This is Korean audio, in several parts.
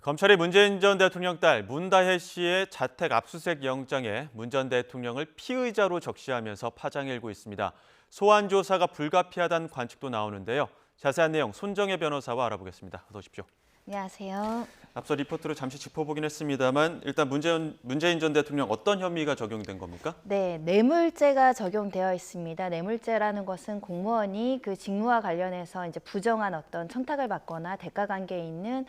검찰이 문재인 전 대통령 딸 문다혜 씨의 자택 압수수색 영장에 문 전 대통령을 피의자로 적시하면서 파장이 일고 있습니다. 소환 조사가 불가피하다는 관측도 나오는데요. 자세한 내용 손정혜 변호사와 알아보겠습니다. 어서 오십시오. 안녕하세요. 앞서 리포트로 잠시 짚어보긴 했습니다만 일단 문재인 전 대통령 어떤 혐의가 적용된 겁니까? 네, 뇌물죄가 적용되어 있습니다. 뇌물죄라는 것은 공무원이 그 직무와 관련해서 이제 부정한 어떤 청탁을 받거나 대가 관계에 있는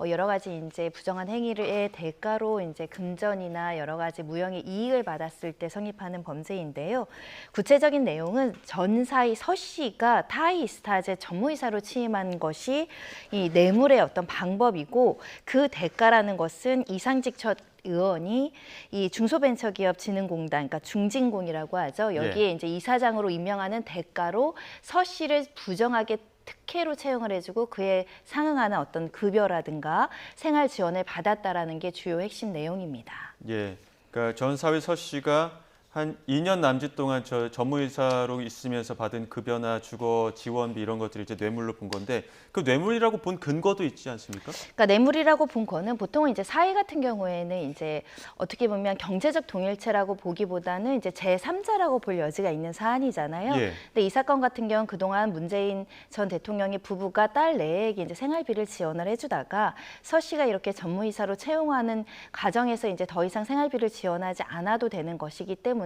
여러 가지 이제 부정한 행위의 대가로 이제 금전이나 여러 가지 무형의 이익을 받았을 때 성립하는 범죄인데요. 구체적인 내용은 전사의 서 씨가 타이스타제 전무이사로 취임한 것이 이 뇌물의 어떤 방법이고 그 대가라는 것은 이상직 첫 의원이 이 중소벤처기업진흥공단, 그러니까 중진공이라고 하죠. 여기에 이제 이사장으로 임명하는 대가로 서 씨를 부정하게 특혜로 채용을 해주고 그에 상응하는 어떤 급여라든가 생활 지원을 받았다라는 게 주요 핵심 내용입니다. 예, 그러니까 전 사위 서 씨가 한 2년 남짓 동안 저 전무이사로 있으면서 받은 급여나 주거 지원비 이런 것들이 이제 뇌물로 본 건데 그 뇌물이라고 본 근거도 있지 않습니까? 그러니까 뇌물이라고 본 거는 보통은 이제 사회 같은 경우에는 이제 어떻게 보면 경제적 동일체라고 보기보다는 이제 제3자라고 볼 여지가 있는 사안이잖아요. 예. 근데 이 사건 같은 경우는 그동안 문재인 전 대통령의 부부가 딸 내에게 이제 생활비를 지원을 해주다가 서 씨가 이렇게 전무이사로 채용하는 과정에서 이제 더 이상 생활비를 지원하지 않아도 되는 것이기 때문에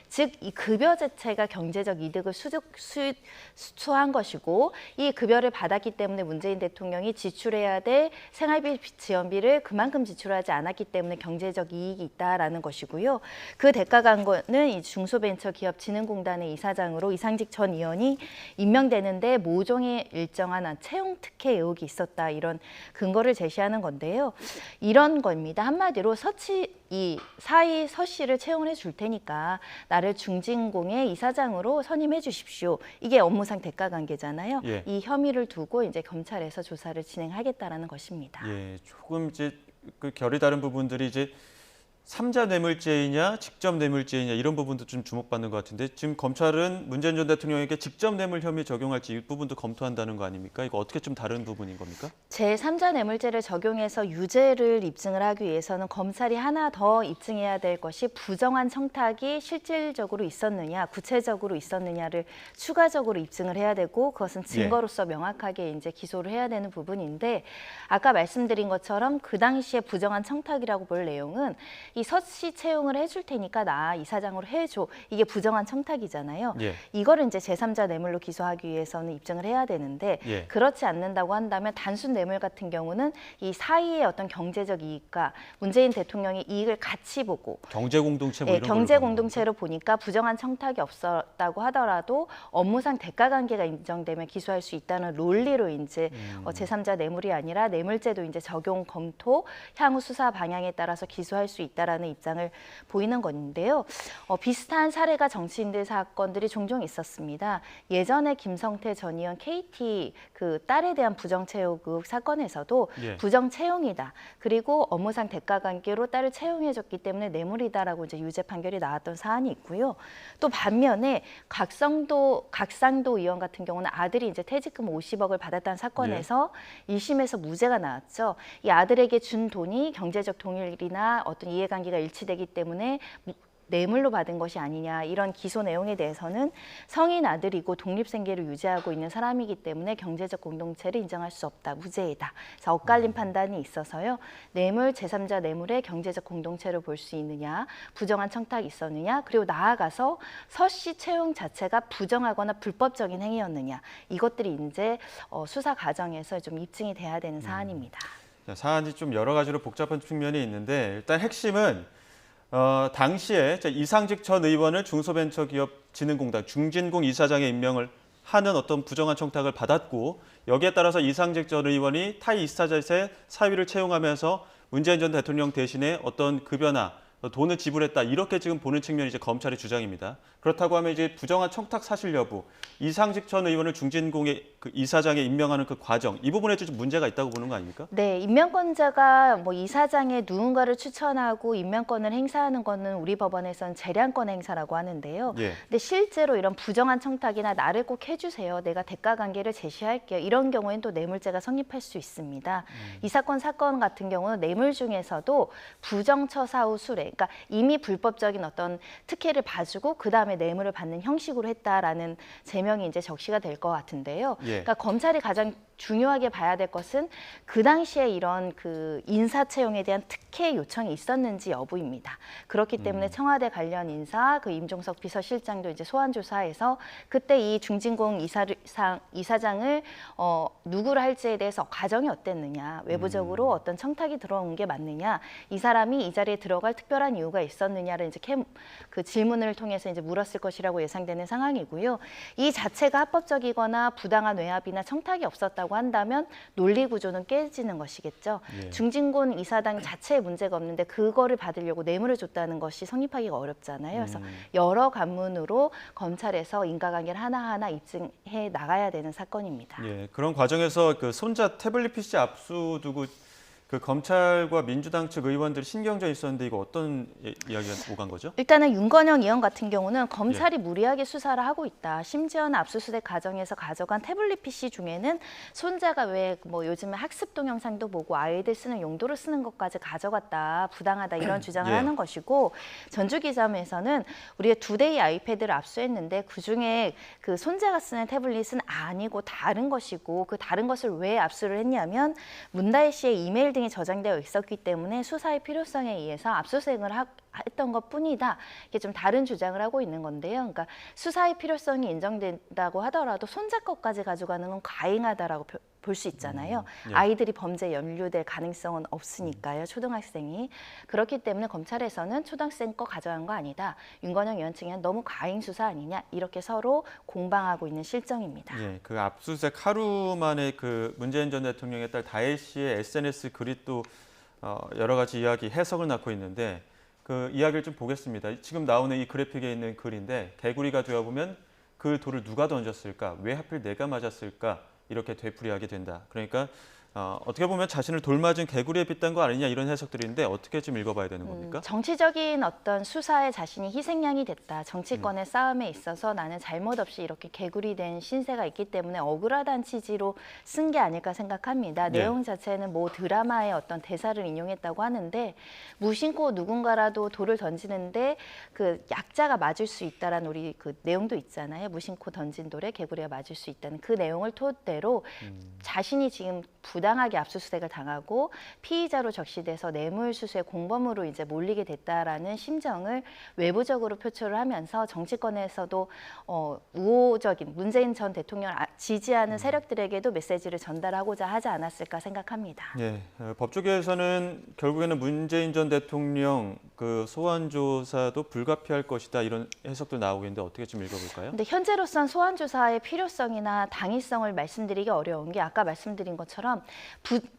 즉 이 급여 자체가 경제적 이득을 수수한 것이고 이 급여를 받았기 때문에 문재인 대통령이 지출해야 될 생활비 지원비를 그만큼 지출하지 않았기 때문에 경제적 이익이 있다라는 것이고요. 그 대가 광고는 이 중소벤처기업진흥공단의 이사장으로 이상직 전 의원이 임명되는데 모종의 일정한 채용 특혜 의혹이 있었다 이런 근거를 제시하는 건데요. 이런 겁니다. 한마디로 이 사위 서 씨를 채용을 해줄 테니까 나를 중진공의 이사장으로 선임해 주십시오. 이게 업무상 대가 관계잖아요. 예. 이 혐의를 두고 이제 검찰에서 조사를 진행하겠다라는 것입니다. 예, 조금 이제 그 결이 다른 부분들이 이제 삼자 뇌물죄이냐 직접 뇌물죄이냐 이런 부분도 좀 주목받는 것 같은데 지금 검찰은 문재인 전 대통령에게 직접 뇌물 혐의 적용할지 이 부분도 검토한다는 거 아닙니까? 이거 어떻게 좀 다른 부분인 겁니까? 제3자 뇌물죄를 적용해서 유죄를 입증을 하기 위해서는 검찰이 하나 더 입증해야 될 것이 부정한 청탁이 실질적으로 있었느냐, 구체적으로 있었느냐를 추가적으로 입증을 해야 되고 그것은 증거로서 명확하게 이제 기소를 해야 되는 부분인데 아까 말씀드린 것처럼 그 당시에 부정한 청탁이라고 볼 내용은 이 서 씨 채용을 해줄 테니까 나 이사장으로 해줘. 이게 부정한 청탁이잖아요. 예. 이거를 이제 제3자 뇌물로 기소하기 위해서는 입증을 해야 되는데 예. 그렇지 않는다고 한다면 단순 뇌물 같은 경우는 이 사이의 어떤 경제적 이익과 문재인 대통령의 이익을 같이 보고 경제 공동체 뭐 이런 경제 걸로 보는 공동체로 보니까 부정한 청탁이 없었다고 하더라도 업무상 대가 관계가 인정되면 기소할 수 있다는 논리로 이제 제3자 뇌물이 아니라 뇌물죄도 이제 적용 검토 향후 수사 방향에 따라서 기소할 수 있다라는 입장을 보이는 건데요. 비슷한 사례가 정치인들 사건들이 종종 있었습니다. 예전에 김성태 전 의원 KT 그 딸에 대한 부정 채용 의혹 사건에서도 예. 부정 채용이다. 그리고 업무상 대가 관계로 딸을 채용해줬기 때문에 뇌물이다라고 이제 유죄 판결이 나왔던 사안이 있고요. 또 반면에 각상도 의원 같은 경우는 아들이 이제 퇴직금 50억을 받았다는 사건에서 1심에서 무죄가 나왔죠. 이 아들에게 준 돈이 경제적 동일이나 어떤 이해관계가 일치되기 때문에 뇌물로 받은 것이 아니냐 이런 기소 내용에 대해서는 성인 아들이고 독립생계를 유지하고 있는 사람이기 때문에 경제적 공동체를 인정할 수 없다. 무죄이다. 그래서 엇갈린 판단이 있어서요. 뇌물, 제3자 뇌물의 경제적 공동체로 볼 수 있느냐, 부정한 청탁이 있었느냐, 그리고 나아가서 서 씨 채용 자체가 부정하거나 불법적인 행위였느냐 이것들이 이제 수사 과정에서 좀 입증이 돼야 되는 사안입니다. 자, 사안이 좀 여러 가지로 복잡한 측면이 있는데 일단 핵심은 당시에 이상직 전 의원을 중소벤처기업진흥공단 중진공 이사장에 임명을 하는 어떤 부정한 청탁을 받았고 여기에 따라서 이상직 전 의원이 타이 이사자의 사위를 채용하면서 문재인 전 대통령 대신에 어떤 급여나 돈을 지불했다 이렇게 지금 보는 측면이 이제 검찰의 주장입니다. 그렇다고 하면 이제 부정한 청탁 사실 여부, 이상직 전 의원을 중진공의 그 이사장에 임명하는 그 과정 이 부분에 좀 문제가 있다고 보는 거 아닙니까? 네, 임명권자가 뭐 이사장에 누군가를 추천하고 임명권을 행사하는 거는 우리 법원에서는 재량권 행사라고 하는데요. 예. 근데 실제로 이런 부정한 청탁이나 나를 꼭 해주세요, 내가 대가 관계를 제시할게요, 이런 경우에는 또 뇌물죄가 성립할 수 있습니다. 이 사건 같은 경우는 뇌물 중에서도 부정처사 후 수뢰, 그러니까 이미 불법적인 어떤 특혜를 봐주고 그 다음에 뇌물을 받는 형식으로 했다라는 제명이 이제 적시가 될 것 같은데요. 예. 그러니까 검찰이 가장 중요하게 봐야 될 것은 그 당시에 이런 그 인사 채용에 대한 특혜 요청이 있었는지 여부입니다. 그렇기 때문에 청와대 관련 인사, 그 임종석 비서실장도 이제 소환 조사해서 그때 이 중진공 이사장을 누구를 할지에 대해서 과정이 어땠느냐, 외부적으로 어떤 청탁이 들어온 게 맞느냐, 이 사람이 이 자리에 들어갈 특별한 이유가 있었느냐를 이제 그 질문을 통해서 이제 물었을 것이라고 예상되는 상황이고요. 이 자체가 합법적이거나 부당한 외압이나 청탁이 없었다고 한다면 논리 구조는 깨지는 것이겠죠. 예. 중진군 이사장 자체에 문제가 없는데 그거를 받으려고 뇌물을 줬다는 것이 성립하기가 어렵잖아요. 그래서 여러 관문으로 검찰에서 인과관계를 하나하나 입증해 나가야 되는 사건입니다. 예, 그런 과정에서 그 손자 태블릿 PC 압수두고 그 검찰과 민주당 측 의원들이 신경전 있었는데 이거 어떤 이야기가 오간 거죠? 일단은 윤건영 의원 같은 경우는 검찰이 무리하게 수사를 하고 있다. 심지어는 압수수색 과정에서 가져간 태블릿 PC 중에는 손자가 왜 뭐 요즘에 학습 동영상도 보고 아이들 쓰는 용도로 쓰는 것까지 가져갔다, 부당하다 이런 주장을 예. 하는 것이고, 전주기자에서는 우리가 2대의 아이패드를 압수했는데 그중에 그 손자가 쓰는 태블릿은 아니고 다른 것이고, 그 다른 것을 왜 압수를 했냐면 문다혜 씨의 이메일 등이 저장되어 있었기 때문에 수사의 필요성에 의해서 압수수색을 했던 것뿐이다. 이게 좀 다른 주장을 하고 있는 건데요. 그러니까 수사의 필요성이 인정된다고 하더라도 손자 것까지 가져가는 건 과잉하다라고 볼 수 있잖아요. 예. 아이들이 범죄에 연루될 가능성은 없으니까요. 초등학생이. 그렇기 때문에 검찰에서는 초등학생 거 가져간 거 아니다, 윤건영 의원 측에는 너무 과잉 수사 아니냐, 이렇게 서로 공방하고 있는 실정입니다. 예, 그 압수수색 하루 만에 그 문재인 전 대통령의 딸 다혜 씨의 SNS 글이 또 여러 가지 이야기 해석을 낳고 있는데 그 이야기를 좀 보겠습니다. 지금 나오는 이 그래픽에 있는 글인데 개구리가 되어보면 그 돌을 누가 던졌을까? 왜 하필 내가 맞았을까? 이렇게 되풀이하게 된다. 그러니까 어떻게 보면 자신을 돌맞은 개구리에 빗댄 거 아니냐 이런 해석들인데 어떻게 좀 읽어봐야 되는 겁니까? 정치적인 어떤 수사에 자신이 희생양이 됐다. 정치권의 싸움에 있어서 나는 잘못 없이 이렇게 개구리 된 신세가 있기 때문에 억울하다는 취지로 쓴 게 아닐까 생각합니다. 네. 내용 자체는 뭐 드라마의 어떤 대사를 인용했다고 하는데, 무심코 누군가라도 돌을 던지는데 그 약자가 맞을 수 있다라는 우리 그 내용도 있잖아요. 무심코 던진 돌에 개구리가 맞을 수 있다는 그 내용을 토대로 자신이 지금 부당하게 압수수색을 당하고 피의자로 적시돼서 뇌물수수의 공범으로 이제 몰리게 됐다라는 심정을 외부적으로 표출을 하면서 정치권에서도 우호적인 문재인 전 대통령을 지지하는 세력들에게도 메시지를 전달하고자 하지 않았을까 생각합니다. 예, 법조계에서는 결국에는 문재인 전 대통령 그 소환 조사도 불가피할 것이다 이런 해석도 나오고 있는데 어떻게 좀 읽어볼까요? 근데 현재로선 소환 조사의 필요성이나 당위성을 말씀드리기 어려운 게, 아까 말씀드린 것처럼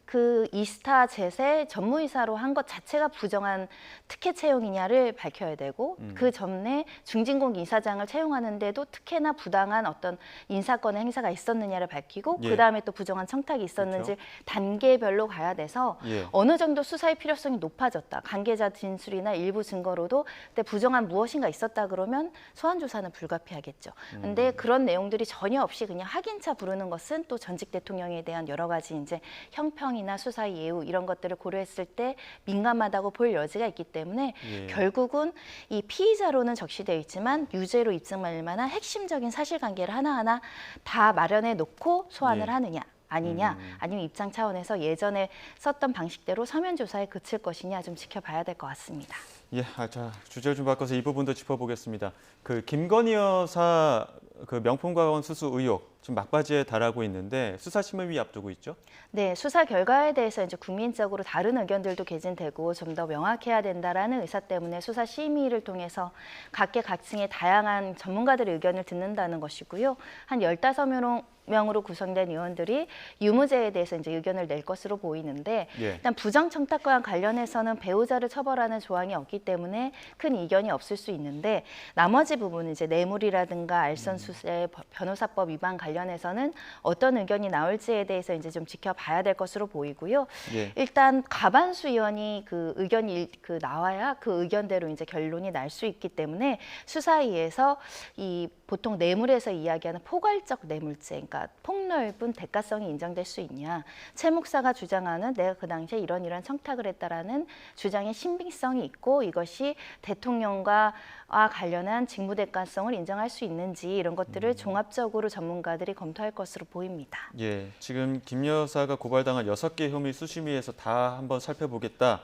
그 이스타 젯의 전무이사로 한 것 자체가 부정한 특혜 채용이냐를 밝혀야 되고, 그 전에 중진공 이사장을 채용하는데도 특혜나 부당한 어떤 인사권의 행사가 있었느냐를 밝히고, 예. 그 다음에 또 부정한 청탁이 있었는지 단계별로 가야 돼서 예. 어느 정도 수사의 필요성이 높아졌다, 관계자 진술이나 일부 증거로도 근데 부정한 무엇인가 있었다 그러면 소환 조사는 불가피하겠죠. 근데 그런 내용들이 전혀 없이 그냥 확인차 부르는 것은 또 전직 대통령에 대한 여러 가지 이제 형평이나 수사 예우 이런 것들을 고려했을 때 민감하다고 볼 여지가 있기 때문에 예. 결국은 이 피의자로는 적시되어 있지만 유죄로 입증할 만한 핵심적인 사실관계를 하나하나 다 마련해 놓고 소환을 예. 하느냐 아니냐, 아니면 입장 차원에서 예전에 썼던 방식대로 서면 조사에 그칠 것이냐 좀 지켜봐야 될 것 같습니다. 예, 자 주제를 좀 바꿔서 이 부분도 짚어보겠습니다. 그 김건희 여사 그 명품가원 수수 의혹 지금 막바지에 달하고 있는데 수사심의위 앞두고 있죠? 네, 수사 결과에 대해서 이제 국민적으로 다른 의견들도 개진되고 좀 더 명확해야 된다라는 의사 때문에 수사 심의를 통해서 각계각층의 다양한 전문가들의 의견을 듣는다는 것이고요. 한 15명 명으로 구성된 의원들이 유무죄에 대해서 이제 의견을 낼 것으로 보이는데 예. 일단 부정청탁과 관련해서는 배우자를 처벌하는 조항이 없기 때문에 큰 이견이 없을 수 있는데 나머지 부분은 이제 뇌물이라든가 알선수재, 변호사법 위반 관련해서는 어떤 의견이 나올지에 대해서 이제 좀 지켜봐야 될 것으로 보이고요. 예. 일단 과반수 의원이 그 의견이 나와야 그 의견대로 이제 결론이 날 수 있기 때문에 수사위에서 이 보통 뇌물에서 이야기하는 포괄적 뇌물죄, 그러니까 폭넓은 대가성이 인정될 수 있냐. 최 목사가 주장하는 내가 그 당시에 이런 청탁을 했다라는 주장의 신빙성이 있고 이것이 대통령과 관련한 직무 대가성을 인정할 수 있는지 이런 것들을 종합적으로 전문가들이 검토할 것으로 보입니다. 예, 지금 김 여사가 고발당한 6개 혐의 수심위에서 다 한번 살펴보겠다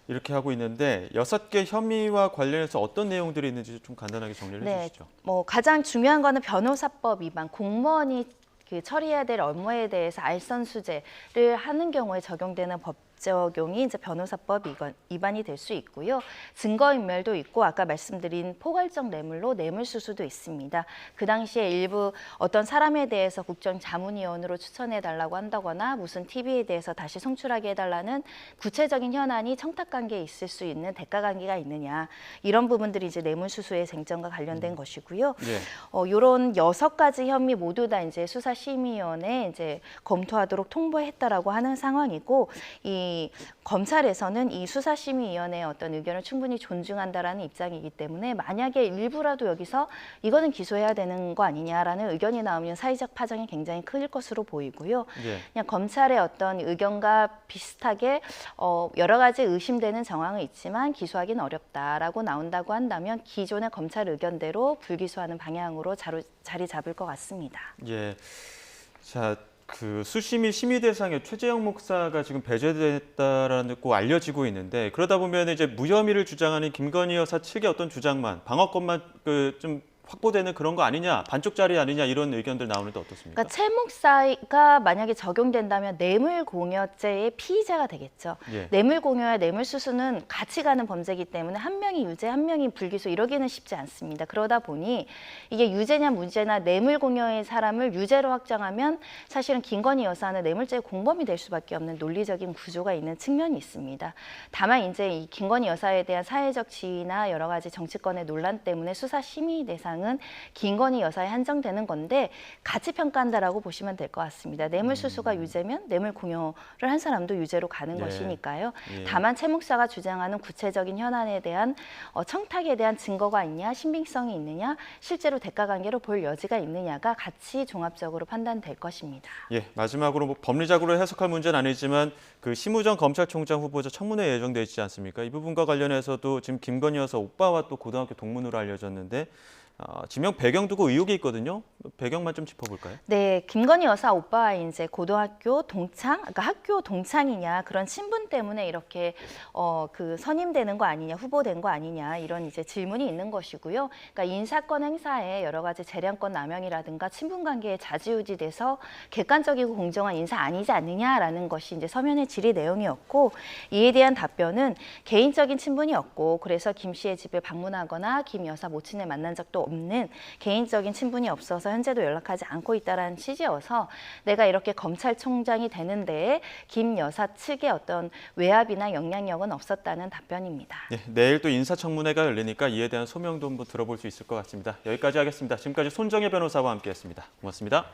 이렇게 하고 있는데 6개 혐의와 관련해서 어떤 내용들이 있는지 좀 간단하게 정리를 해주시죠. 뭐 가장 중요한 거는 변호사법 위반, 공무원이 그 처리해야 될 업무에 대해서 알선수재를 하는 경우에 적용되는 법 적용이 이제 변호사법 위반이 될 수 있고요. 증거인멸도 있고 아까 말씀드린 포괄적 뇌물로 뇌물수수도 있습니다. 그 당시에 일부 어떤 사람에 대해서 국정자문위원으로 추천해달라고 한다거나 무슨 TV에 대해서 다시 송출하게 해달라는 구체적인 현안이 청탁관계에 있을 수 있는 대가관계가 있느냐 이런 부분들이 이제 뇌물수수의 쟁점과 관련된 것이고요. 예. 이런 6가지 혐의 모두 다 이제 수사심의위원회에 이제 검토하도록 통보했다라고 하는 상황이고 이 검찰에서는 이 수사심의위원회의 어떤 의견을 충분히 존중한다라는 입장이기 때문에 만약에 일부라도 여기서 이거는 기소해야 되는 거 아니냐라는 의견이 나오면 사회적 파장이 굉장히 클 것으로 보이고요. 예. 그냥 검찰의 어떤 의견과 비슷하게 여러 가지 의심되는 정황은 있지만 기소하기는 어렵다라고 나온다고 한다면 기존의 검찰 의견대로 불기소하는 방향으로 자리 잡을 것 같습니다. 예. 자, 그 수심위 심의 대상에 최재형 목사가 지금 배제됐다라고 알려지고 있는데 그러다 보면 이제 무혐의를 주장하는 김건희 여사 측의 어떤 주장만 방어권만 좀 확보되는 그런 거 아니냐, 반쪽짜리 아니냐 이런 의견들 나오는데 어떻습니까? 그러니까 최 목사가 만약에 적용된다면 뇌물공여죄의 피의자가 되겠죠. 예. 뇌물공여와 뇌물수수는 같이 가는 범죄이기 때문에 한 명이 유죄, 한 명이 불기소 이러기는 쉽지 않습니다. 그러다 보니 이게 유죄냐 무죄나 뇌물공여의 사람을 유죄로 확정하면 사실은 김건희 여사는 뇌물죄의 공범이 될 수밖에 없는 논리적인 구조가 있는 측면이 있습니다. 다만 이제 이 김건희 여사에 대한 사회적 지위나 여러 가지 정치권의 논란 때문에 수사 심의 대상 은 김건희 여사에 한정되는 건데 같이 평가한다라고 보시면 될 것 같습니다. 뇌물수수가 유죄면 뇌물공여를 한 사람도 유죄로 가는 예. 것이니까요. 예. 다만 최 목사가 주장하는 구체적인 현안에 대한 청탁에 대한 증거가 있냐, 신빙성이 있느냐, 실제로 대가관계로 볼 여지가 있느냐가 같이 종합적으로 판단될 것입니다. 예, 마지막으로 뭐 법리적으로 해석할 문제는 아니지만 그 심우정 검찰총장 후보자 청문회 예정돼 있지 않습니까? 이 부분과 관련해서도 지금 김건희 여사 오빠와 또 고등학교 동문으로 알려졌는데 지명 배경 두고 의혹이 있거든요. 배경만 좀 짚어볼까요? 네, 김건희 여사 오빠와 이제 고등학교 동창, 그러니까 학교 동창이냐 그런 친분 때문에 이렇게 그 선임되는 거 아니냐, 후보된 거 아니냐 이런 이제 질문이 있는 것이고요. 그러니까 인사권 행사에 여러 가지 재량권 남용이라든가 친분 관계에 좌지우지돼서 객관적이고 공정한 인사 아니지 않느냐라는 것이 이제 서면의 질의 내용이었고 이에 대한 답변은 개인적인 친분이 없고 그래서 김 씨의 집을 방문하거나 김 여사 모친을 만난 적도 없는 개인적인 친분이 없어서 현재도 연락하지 않고 있다라는 취지여서 내가 이렇게 검찰총장이 되는데 김 여사 측의 어떤 외압이나 영향력은 없었다는 답변입니다. 예, 내일 또 인사청문회가 열리니까 이에 대한 소명도 한번 들어볼 수 있을 것 같습니다. 여기까지 하겠습니다. 지금까지 손정혜 변호사와 함께했습니다. 고맙습니다.